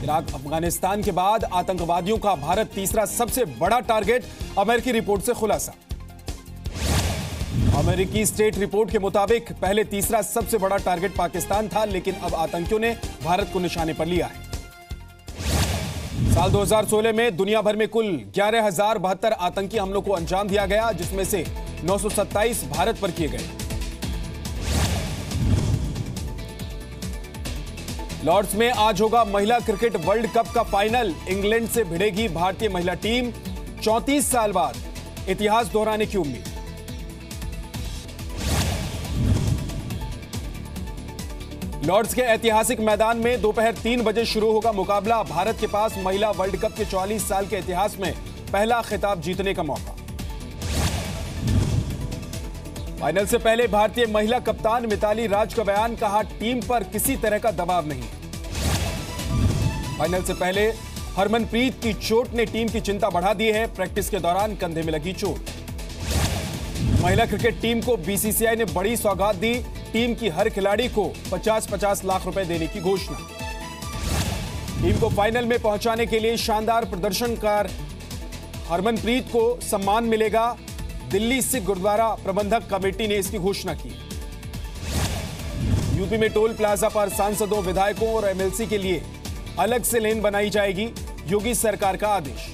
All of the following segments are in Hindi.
इराक अफगानिस्तान के बाद आतंकवादियों का भारत तीसरा सबसे बड़ा टारगेट, अमेरिकी रिपोर्ट से खुलासा। अमेरिकी स्टेट रिपोर्ट के मुताबिक पहले तीसरा सबसे बड़ा टारगेट पाकिस्तान था, लेकिन अब आतंकियों ने भारत को निशाने पर लिया है। साल 2016 में दुनिया भर में कुल 11,072 आतंकी हमलों को अंजाम दिया गया, जिसमें से 927 भारत पर किए गए। लॉर्ड्स में आज होगा महिला क्रिकेट वर्ल्ड कप का फाइनल। इंग्लैंड से भिड़ेगी भारतीय महिला टीम। 34 साल बाद इतिहास दोहराने की उम्मीद। लॉर्ड्स के ऐतिहासिक मैदान में दोपहर 3 बजे शुरू होगा मुकाबला। भारत के पास महिला वर्ल्ड कप के 44 साल के इतिहास में पहला खिताब जीतने का मौका। फाइनल से पहले भारतीय महिला कप्तान मिताली राज का बयान, कहा टीम पर किसी तरह का दबाव नहीं। फाइनल से पहले हरमनप्रीत की चोट ने टीम की चिंता बढ़ा दी है। प्रैक्टिस के दौरान कंधे में लगी चोट। महिला क्रिकेट टीम को बीसीसीआई ने बड़ी सौगात दी। टीम की हर खिलाड़ी को 50-50 लाख रुपए देने की घोषणा। टीम को फाइनल में पहुंचाने के लिए शानदार प्रदर्शन कर हरमनप्रीत को सम्मान मिलेगा। दिल्ली सिख गुरुद्वारा प्रबंधक कमेटी ने इसकी घोषणा की। यूपी में टोल प्लाजा पर सांसदों, विधायकों और एमएलसी के लिए अलग से लेन बनाई जाएगी। योगी सरकार का आदेश।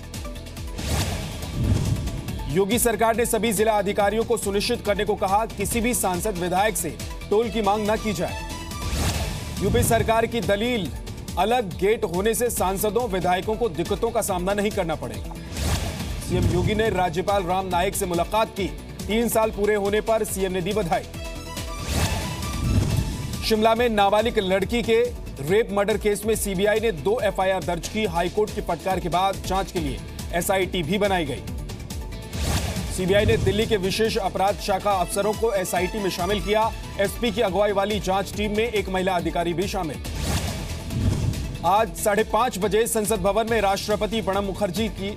योगी सरकार ने सभी जिला अधिकारियों को सुनिश्चित करने को कहा, किसी भी सांसद विधायक से टोल की मांग न की जाए। यूपी सरकार की दलील, अलग गेट होने से सांसदों, विधायकों को दिक्कतों का सामना नहीं करना पड़ेगा। सीएम योगी ने राज्यपाल राम नाईक से मुलाकात की। 3 साल पूरे होने पर सीएम ने दी बधाई। शिमला में नाबालिग लड़की के रेप मर्डर केस में सीबीआई ने 2 एफआईआर दर्ज की। हाईकोर्ट की फटकार के बाद जांच के लिए एसआईटी भी बनाई गई। सीबीआई ने दिल्ली के विशेष अपराध शाखा अफसरों को एसआईटी में शामिल किया। एसपी की अगुवाई वाली जांच टीम में एक महिला अधिकारी भी शामिल। आज 5:30 बजे संसद भवन में राष्ट्रपति प्रणब मुखर्जी की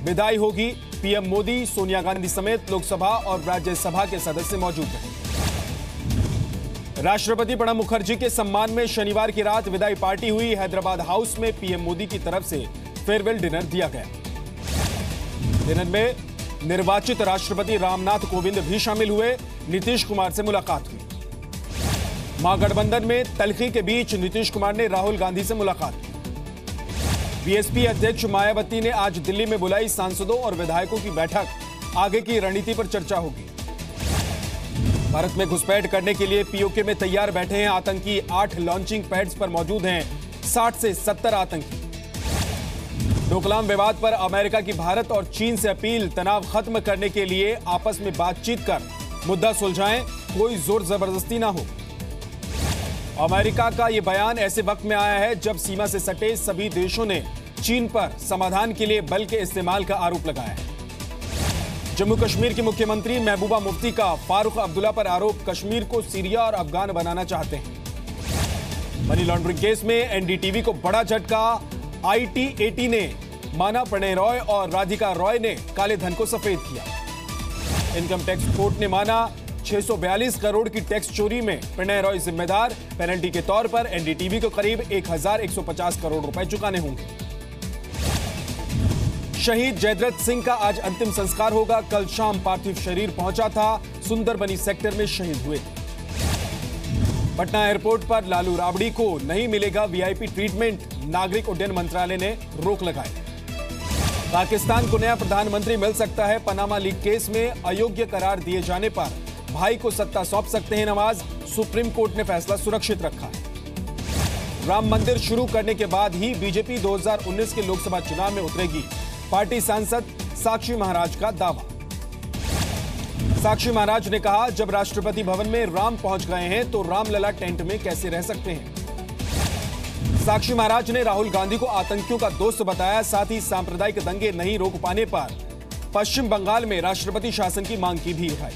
विदाई होगी। पीएम मोदी, सोनिया गांधी समेत लोकसभा और राज्यसभा के सदस्य मौजूद रहे। राष्ट्रपति प्रणब मुखर्जी के सम्मान में शनिवार की रात विदाई पार्टी हुई। हैदराबाद हाउस में पीएम मोदी की तरफ से फेयरवेल डिनर दिया गया। डिनर में निर्वाचित राष्ट्रपति रामनाथ कोविंद भी शामिल हुए। नीतीश कुमार से मुलाकात हुई। महागठबंधन में तल्खी के बीच नीतीश कुमार ने राहुल गांधी से मुलाकात की। बीएसपी अध्यक्ष मायावती ने आज दिल्ली में बुलाई सांसदों और विधायकों की बैठक। आगे की रणनीति पर चर्चा होगी। भारत में घुसपैठ करने के लिए पीओके में तैयार बैठे हैं आतंकी। 8 लॉन्चिंग पैड्स पर मौजूद हैं 60 से 70 आतंकी। डोकलाम विवाद पर अमेरिका की भारत और चीन से अपील, तनाव खत्म करने के लिए आपस में बातचीत कर मुद्दा सुलझाएं, कोई जोर जबरदस्ती ना हो। अमेरिका का यह बयान ऐसे वक्त में आया है जब सीमा से सटे सभी देशों ने चीन पर समाधान के लिए बल के इस्तेमाल का आरोप लगाया है। जम्मू कश्मीर की मुख्यमंत्री महबूबा मुफ्ती का फारूक अब्दुल्ला पर आरोप, कश्मीर को सीरिया और अफगान बनाना चाहते हैं। मनी लॉन्ड्रिंग केस में एनडीटीवी को बड़ा झटका। आईटी-एटी ने माना प्रणय रॉय और राधिका रॉय ने काले धन को सफेद किया। इनकम टैक्स कोर्ट ने माना 642 करोड़ की टैक्स चोरी में प्रणय रॉय जिम्मेदार। पेनल्टी के तौर पर एनडीटीवी को करीब 1150 करोड़ रुपए चुकाने होंगे। शहीद जयद्रथ सिंह का आज अंतिम संस्कार होगा। कल शाम पार्थिव शरीर पहुंचा था। सुंदरबनी सेक्टर में शहीद हुए थे। पटना एयरपोर्ट पर लालू राबड़ी को नहीं मिलेगा वीआईपी ट्रीटमेंट। नागरिक उड्डयन मंत्रालय ने रोक लगाई। पाकिस्तान को नया प्रधानमंत्री मिल सकता है। पनामा लीक केस में अयोग्य करार दिए जाने पर भाई को सत्ता सौंप सकते हैं नवाज। सुप्रीम कोर्ट ने फैसला सुरक्षित रखा है। राम मंदिर शुरू करने के बाद ही बीजेपी 2019 के लोकसभा चुनाव में उतरेगी। पार्टी सांसद साक्षी महाराज का दावा। साक्षी महाराज ने कहा, जब राष्ट्रपति भवन में राम पहुंच गए हैं तो रामलला टेंट में कैसे रह सकते हैं। साक्षी महाराज ने राहुल गांधी को आतंकियों का दोस्त बताया। साथ ही सांप्रदायिक दंगे नहीं रोक पाने पर पश्चिम बंगाल में राष्ट्रपति शासन की मांग की भी उठाई।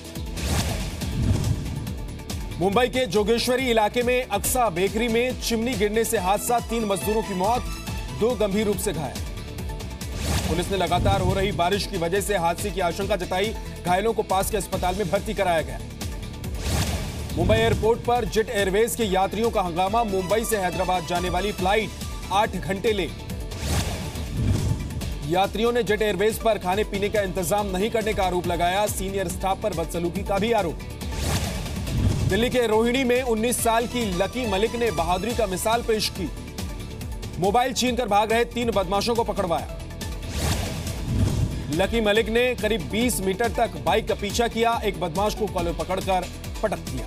मुंबई के जोगेश्वरी इलाके में अक्सा बेकरी में चिमनी गिरने से हादसा। 3 मजदूरों की मौत, 2 गंभीर रूप से घायल। पुलिस ने लगातार हो रही बारिश की वजह से हादसे की आशंका जताई। घायलों को पास के अस्पताल में भर्ती कराया गया। मुंबई एयरपोर्ट पर जेट एयरवेज के यात्रियों का हंगामा। मुंबई से हैदराबाद जाने वाली फ्लाइट 8 घंटे लेट। यात्रियों ने जेट एयरवेज पर खाने पीने का इंतजाम नहीं करने का आरोप लगाया। सीनियर स्टाफ पर बदसलूकी का भी आरोप। दिल्ली के रोहिणी में 19 साल की लकी मलिक ने बहादुरी का मिसाल पेश की। मोबाइल छीनकर भाग रहे 3 बदमाशों को पकड़वाया। लकी मलिक ने करीब 20 मीटर तक बाइक का पीछा किया। एक बदमाश को कॉलर पकड़कर पटक दिया।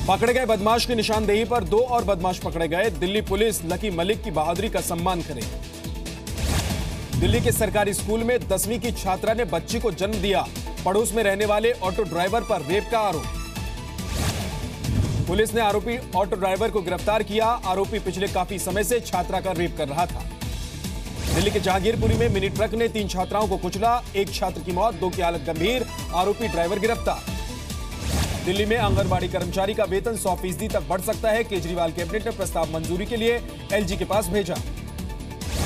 पकड़े गए बदमाश की निशानदेही पर 2 और बदमाश पकड़े गए। दिल्ली पुलिस लकी मलिक की बहादुरी का सम्मान करे। दिल्ली के सरकारी स्कूल में 10वीं की छात्रा ने बच्ची को जन्म दिया। पड़ोस में रहने वाले ऑटो ड्राइवर पर रेप का आरोप। पुलिस ने आरोपी ऑटो ड्राइवर को गिरफ्तार किया। आरोपी पिछले काफी समय से छात्रा का रेप कर रहा था। दिल्ली के जहांगीरपुरी में मिनी ट्रक ने 3 छात्राओं को कुचला। 1 छात्र की मौत, 2 की हालत गंभीर। आरोपी ड्राइवर गिरफ्तार। दिल्ली में आंगनबाड़ी कर्मचारी का वेतन 100% तक बढ़ सकता है। केजरीवाल कैबिनेट ने प्रस्ताव मंजूरी के लिए एलजी के पास भेजा।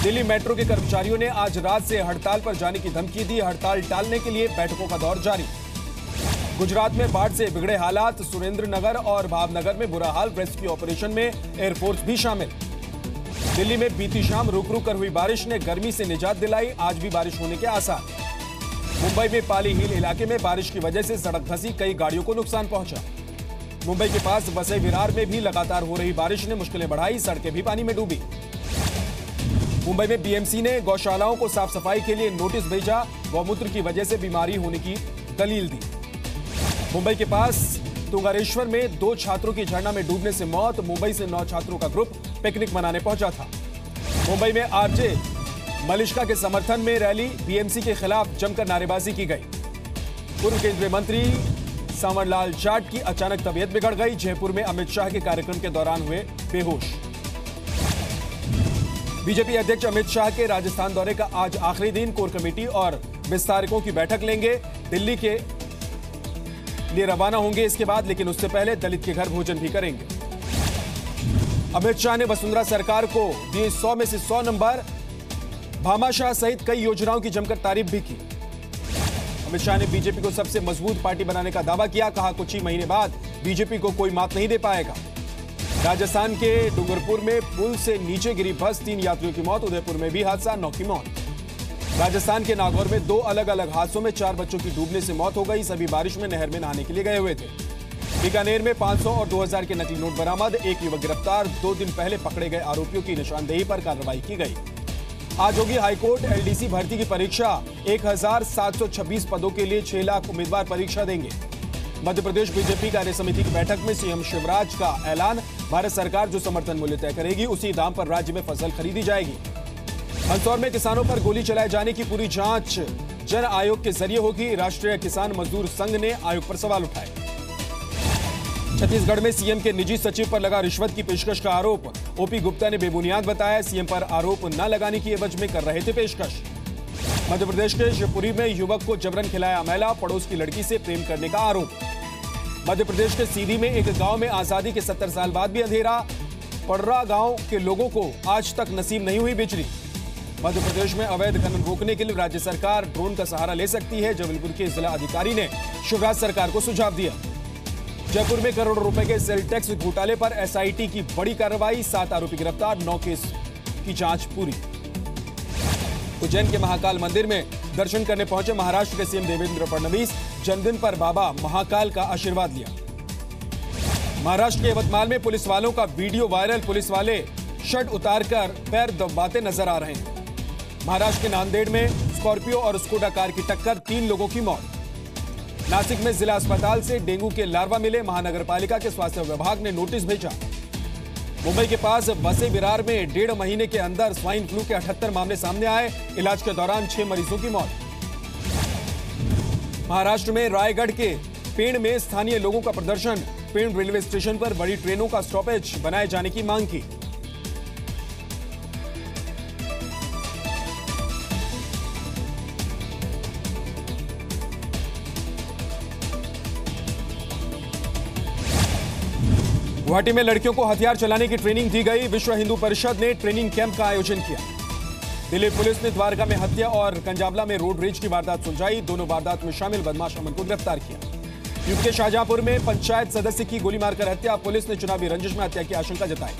दिल्ली मेट्रो के कर्मचारियों ने आज रात से हड़ताल पर जाने की धमकी दी। हड़ताल टालने के लिए बैठकों का दौर जारी। गुजरात में बाढ़ से बिगड़े हालात। सुरेंद्रनगर और भावनगर में बुरा हाल। रेस्क्यू ऑपरेशन में एयरफोर्स भी शामिल। दिल्ली में बीती शाम रुक रुक कर हुई बारिश ने गर्मी से निजात दिलाई। आज भी बारिश होने के आसार। मुंबई में पाली हिल इलाके में बारिश की वजह से सड़क धंसी, कई गाड़ियों को नुकसान पहुंचा। मुंबई के पास वसई विरार में भी लगातार हो रही बारिश ने मुश्किलें बढ़ाई। सड़कें भी पानी में डूबी। मुंबई में बीएमसी ने गौशालाओं को साफ सफाई के लिए नोटिस भेजा। गौमूत्र की वजह से बीमारी होने की दलील दी। मुंबई के पास तुंगारेश्वर में 2 छात्रों की झरना में डूबने से मौत। मुंबई से 9 छात्रों का ग्रुप पिकनिक मनाने पहुंचा था। मुंबई में आरजे मलिश्का के समर्थन में रैली। बीएमसी के खिलाफ जमकर नारेबाजी की गई। पूर्व केंद्रीय मंत्री सांवरलाल जाट की अचानक तबीयत बिगड़ गई। जयपुर में अमित शाह के कार्यक्रम के दौरान हुए बेहोश। बीजेपी अध्यक्ष अमित शाह के राजस्थान दौरे का आज आखिरी दिन। कोर कमेटी और विस्तारकों की बैठक लेंगे। दिल्ली के लिए रवाना होंगे इसके बाद, लेकिन उससे पहले दलित के घर भोजन भी करेंगे। अमित शाह ने वसुंधरा सरकार को दिए 100 में से 100 नंबर। भामाशाह सहित कई योजनाओं की जमकर तारीफ भी की। अमित शाह ने बीजेपी को सबसे मजबूत पार्टी बनाने का दावा किया। कहा, कुछ ही महीने बाद बीजेपी को कोई मात नहीं दे पाएगा। राजस्थान के डूंगरपुर में पुल से नीचे गिरी बस, 3 यात्रियों की मौत। उदयपुर में भी हादसा, 9 की मौत। राजस्थान के नागौर में 2 अलग अलग हादसों में 4 बच्चों की डूबने से मौत हो गई। सभी बारिश में नहर में नहाने के लिए गए हुए थे। बीकानेर में 500 और 2000 के नकली नोट बरामद। 1 युवक गिरफ्तार। 2 दिन पहले पकड़े गए आरोपियों की निशानदेही पर कार्रवाई की गई। आज होगी हाईकोर्ट एलडीसी भर्ती की परीक्षा। 1726 पदों के लिए 6 लाख उम्मीदवार परीक्षा देंगे। मध्य प्रदेश बीजेपी कार्य समिति की बैठक में सीएम शिवराज का ऐलान। भारत सरकार जो समर्थन मूल्य तय करेगी उसी दाम पर राज्य में फसल खरीदी जाएगी। मंदसौर में किसानों पर गोली चलाए जाने की पूरी जांच जन आयोग के जरिए होगी। राष्ट्रीय किसान मजदूर संघ ने आयोग पर सवाल उठाए। छत्तीसगढ़ में सीएम के निजी सचिव पर लगा रिश्वत की पेशकश का आरोप। ओपी गुप्ता ने बेबुनियाद बताया। सीएम पर आरोप न लगाने की एवज में कर रहे थे पेशकश। मध्य प्रदेश के शिवपुरी में युवक को जबरन खिलाया मैला। पड़ोस की लड़की से प्रेम करने का आरोप। मध्य प्रदेश के सीधी में एक गांव में आजादी के 70 साल बाद भी अंधेरा। पड़रा गांव के लोगों को आज तक नसीब नहीं हुई बिजली। मध्य प्रदेश में अवैध खनन रोकने के लिए राज्य सरकार ड्रोन का सहारा ले सकती है। जबलपुर के जिला अधिकारी ने शिवराज सरकार को सुझाव दिया। जयपुर में करोड़ों रुपए के सेल टैक्स घोटाले पर एसआईटी की बड़ी कार्रवाई। 7 आरोपी गिरफ्तार, 9 केस की जांच पूरी। उज्जैन के महाकाल मंदिर में दर्शन करने पहुंचे महाराष्ट्र के सीएम देवेंद्र फडणवीस। जन्मदिन पर बाबा महाकाल का आशीर्वाद लिया। महाराष्ट्र के यवतमाल में पुलिस वालों का वीडियो वायरल। पुलिस वाले शर्ट उतारकर पैर दबाते नजर आ रहे हैं। महाराष्ट्र के नांदेड़ में स्कॉर्पियो और स्कोडा कार की टक्कर, 3 लोगों की मौत। नासिक में जिला अस्पताल से डेंगू के लार्वा मिले। महानगरपालिका के स्वास्थ्य विभाग ने नोटिस भेजा। मुंबई के पास वसई विरार में 1.5 महीने के अंदर स्वाइन फ्लू के 78 मामले सामने आए। इलाज के दौरान 6 मरीजों की मौत। महाराष्ट्र में रायगढ़ के पेड़ में स्थानीय लोगों का प्रदर्शन। पेड़ रेलवे स्टेशन पर बड़ी ट्रेनों का स्टॉपेज बनाए जाने की मांग की। गुवाहाटी में लड़कियों को हथियार चलाने की ट्रेनिंग दी गई। विश्व हिंदू परिषद ने ट्रेनिंग कैंप का आयोजन किया। दिल्ली पुलिस ने द्वारका में हत्या और कंजावला में रोड रेज की वारदात सुलझाई। दोनों वारदात में शामिल बदमाश अमन को गिरफ्तार किया। यूपी के शाहजहांपुर में पंचायत सदस्य की गोली मारकर हत्या। पुलिस ने चुनावी रंजिश में हत्या की आशंका जताई।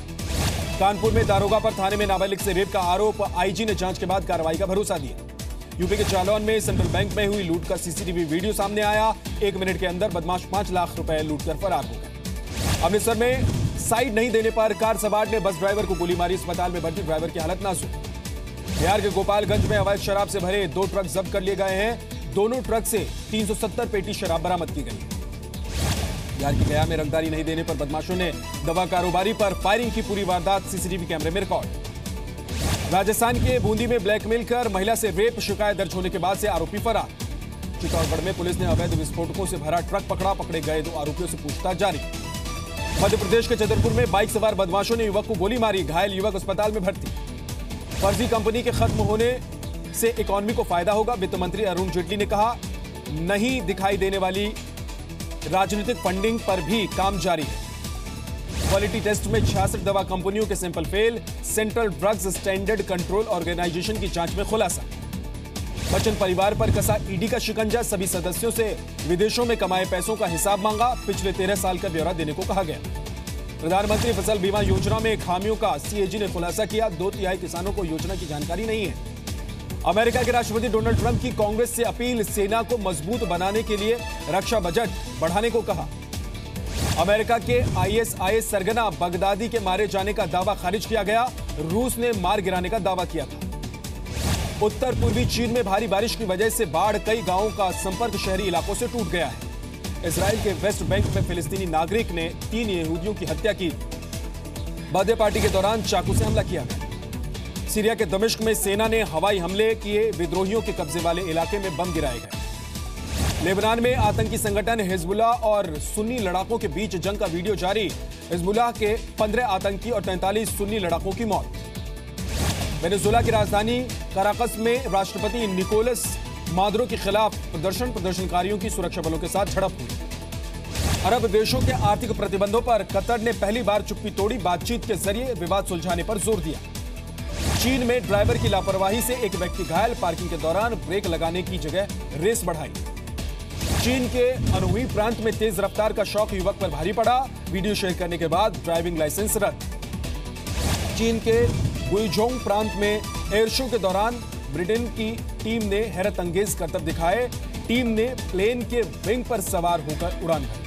कानपुर में दारोगा पर थाने में नाबालिग से रेप का आरोप, आईजी ने जांच के बाद कार्रवाई का भरोसा दिया। यूपी के जालौन में सेंट्रल बैंक में हुई लूट का सीसीटीवी वीडियो सामने आया। 1 मिनट के अंदर बदमाश 5 लाख रुपए लूटकर फरार हो गए। अमृतसर में साइड नहीं देने पर कार सवार ने बस ड्राइवर को गोली मारी, अस्पताल में भर्ती ड्राइवर की हालत नाजुक। बिहार के गोपालगंज में अवैध शराब से भरे 2 ट्रक जब्त कर लिए गए हैं। दोनों ट्रक से 370 पेटी शराब बरामद की गई। बिहार की गया में रंगदारी नहीं देने पर बदमाशों ने दवा कारोबारी पर फायरिंग की पूरी वारदात सीसीटीवी कैमरे में रिकॉर्ड। राजस्थान के बूंदी में ब्लैकमेल कर महिला से रेप, शिकायत दर्ज होने के बाद से आरोपी फरार। चित्तौड़गढ़ में पुलिस ने अवैध विस्फोटकों से भरा ट्रक पकड़ा, पकड़े गए 2 आरोपियों से पूछताछ जारी। मध्य प्रदेश के छतरपुर में बाइक सवार बदमाशों ने युवक को गोली मारी, घायल युवक अस्पताल में भर्ती। फर्जी कंपनी के खत्म होने से इकोनॉमी को फायदा होगा, वित्त मंत्री अरुण जेटली ने कहा। नहीं दिखाई देने वाली राजनीतिक फंडिंग पर भी काम जारी है। क्वालिटी टेस्ट में 66 दवा कंपनियों के sample fail, central drugs standard control organisation की जांच में खुलासा। बच्चन परिवार पर कसा ईडी का शिकंजा, सभी सदस्यों से विदेशों में कमाए पैसों का हिसाब मांगा, पिछले 13 साल का ब्यौरा देने को कहा गया। प्रधानमंत्री फसल बीमा योजना में खामियों का सीएजी ने खुलासा किया, 2/3 किसानों को योजना की जानकारी नहीं है। अमेरिका के राष्ट्रपति डोनाल्ड ट्रंप की कांग्रेस से अपील, सेना को मजबूत बनाने के लिए रक्षा बजट बढ़ाने को कहा। अमेरिका के आईएसआईएस सरगना बगदादी के मारे जाने का दावा खारिज किया गया, रूस ने मार गिराने का दावा किया था। उत्तर पूर्वी चीन में भारी बारिश की वजह से बाढ़, कई गांवों का संपर्क शहरी इलाकों से टूट गया है। इजराइल के वेस्ट बैंक में फिलिस्तीनी नागरिक ने 3 यहूदियों की हत्या की, बर्थडे पार्टी के दौरान चाकू से हमला किया। सीरिया के दमिश्क में सेना ने हवाई हमले किए, विद्रोहियों के कब्जे वाले इलाके में बम गिराए गए। लेबनान में आतंकी संगठन हिजबुल्लाह और सुन्नी लड़ाकों के बीच जंग का वीडियो जारी, हिजबुल्लाह के 15 आतंकी और 43 सुन्नी लड़ाकों की मौत। वेनेजुएला की राजधानी काराकस में राष्ट्रपति निकोलस मादुरो के खिलाफ प्रदर्शनकारियों की सुरक्षा बलों के साथ झड़प हुई। अरब देशों के आर्थिक प्रतिबंधों पर कतर ने पहली बार चुप्पी तोड़ी, बातचीत के जरिए विवाद सुलझाने पर जोर दिया। चीन में ड्राइवर की लापरवाही से एक व्यक्ति घायल, पार्किंग के दौरान ब्रेक लगाने की जगह रेस बढ़ाई। चीन के अनहुई प्रांत में तेज रफ्तार का शौक युवक पर भारी पड़ा, वीडियो शेयर करने के बाद ड्राइविंग लाइसेंस रद्द। चीन के गुइझोंग प्रांत में एयर शो के दौरान ब्रिटेन की टीम ने हैरत अंगेज करतब दिखाए, टीम ने प्लेन के विंग पर सवार होकर उड़ान भरी।